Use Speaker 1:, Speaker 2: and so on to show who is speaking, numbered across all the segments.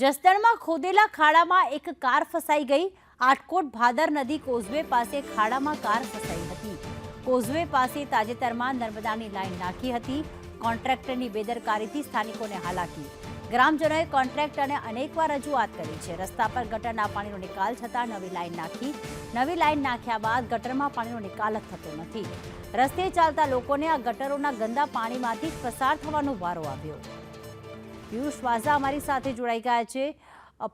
Speaker 1: જસદણમાં ખોદેલા ખાડામાં એક કાર ફસાઈ ગઈ। આટકોટ ભાદર નદી કોઝવે પાસે ખાડામાં કાર ફસાઈ હતી। કોઝવે પાસે તાજેતરમાં નર્મદાની લાઈન નાખી હતી। કોન્ટ્રાક્ટરની બેદરકારીથી સ્થાનિકોને હાલાકી। ગ્રામજનોએ કોન્ટ્રાક્ટરને અનેકવાર રજૂઆત કરી છે। રસ્તા પર ગટરના પાણીનો નિકાલ થતાં નવી લાઈન નાખી। નવી લાઈન નાખ્યા બાદ ગટરમાં પાણીનો નિકાલ જ થતો નથી। રસ્તે ચાલતા લોકોને આ ગટરોના ગંદા પાણીમાંથી પસાર થવાનો વારો આવ્યો। પિયુષ વાઝા અમારી સાથે જોડાઈ ગયા છે।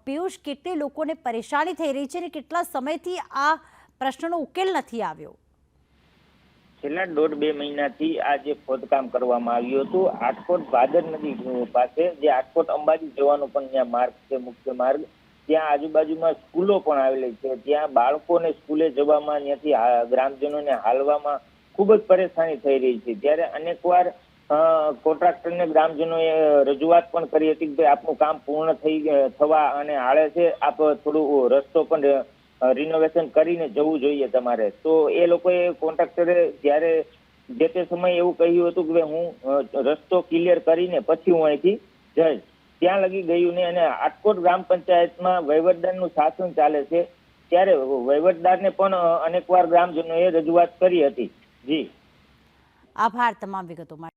Speaker 1: પિયુષ, કેટલી લોકોને પરેશાની થઈ રહી છે અને કેટલા સમયથી આ પ્રશ્નનો ઉકેલ નથી આવ્યો?
Speaker 2: છેલ્લા 1.5-2 મહિનાથી આ જે ખોદકામ કરવામાં આવ્યું હતું આટકોટ ભાદર નદી પાસે, જે આટકોટ અંબાજી જવાનો પણ ત્યાં માર્ગ છે, મુખ્ય માર્ગ, ત્યાં આજુબાજુમાં સ્કૂલો પણ આવેલી છે। ત્યાં બાળકોને સ્કૂલે જવામાં, ત્યાંથી ગ્રામજનોને હાલવામાં ખૂબ જ પરેશાની થઈ રહી છે। ત્યારે અનેકવાર કોન્ટ્રાક્ટરને ગ્રામજનોએ રજૂઆત પણ કરી હતી કે આપનું કામ પૂર્ણ થવા અને આળે છે, આપ થોડું રસ્તો પણ રિનોવેશન કરીને જવું જોઈએ તમારે। તો એ લોકોએ, કોન્ટ્રાક્ટરે જ્યારે જે તે સમયે એવું કહ્યું હતું કે હું રસ્તો ક્લિયર કરીને પછી હું અહીંથી જઈશ, ત્યાં લગી ગયું ને। અને આટકોટ ગ્રામ પંચાયતમાં વહીવટદારનું શાસન ચાલે છે, ત્યારે વહીવટદારને પણ અનેકવાર ગ્રામજનોએ રજૂઆત કરી હતી। જી,
Speaker 1: આભાર તમામ વિગતો માટે।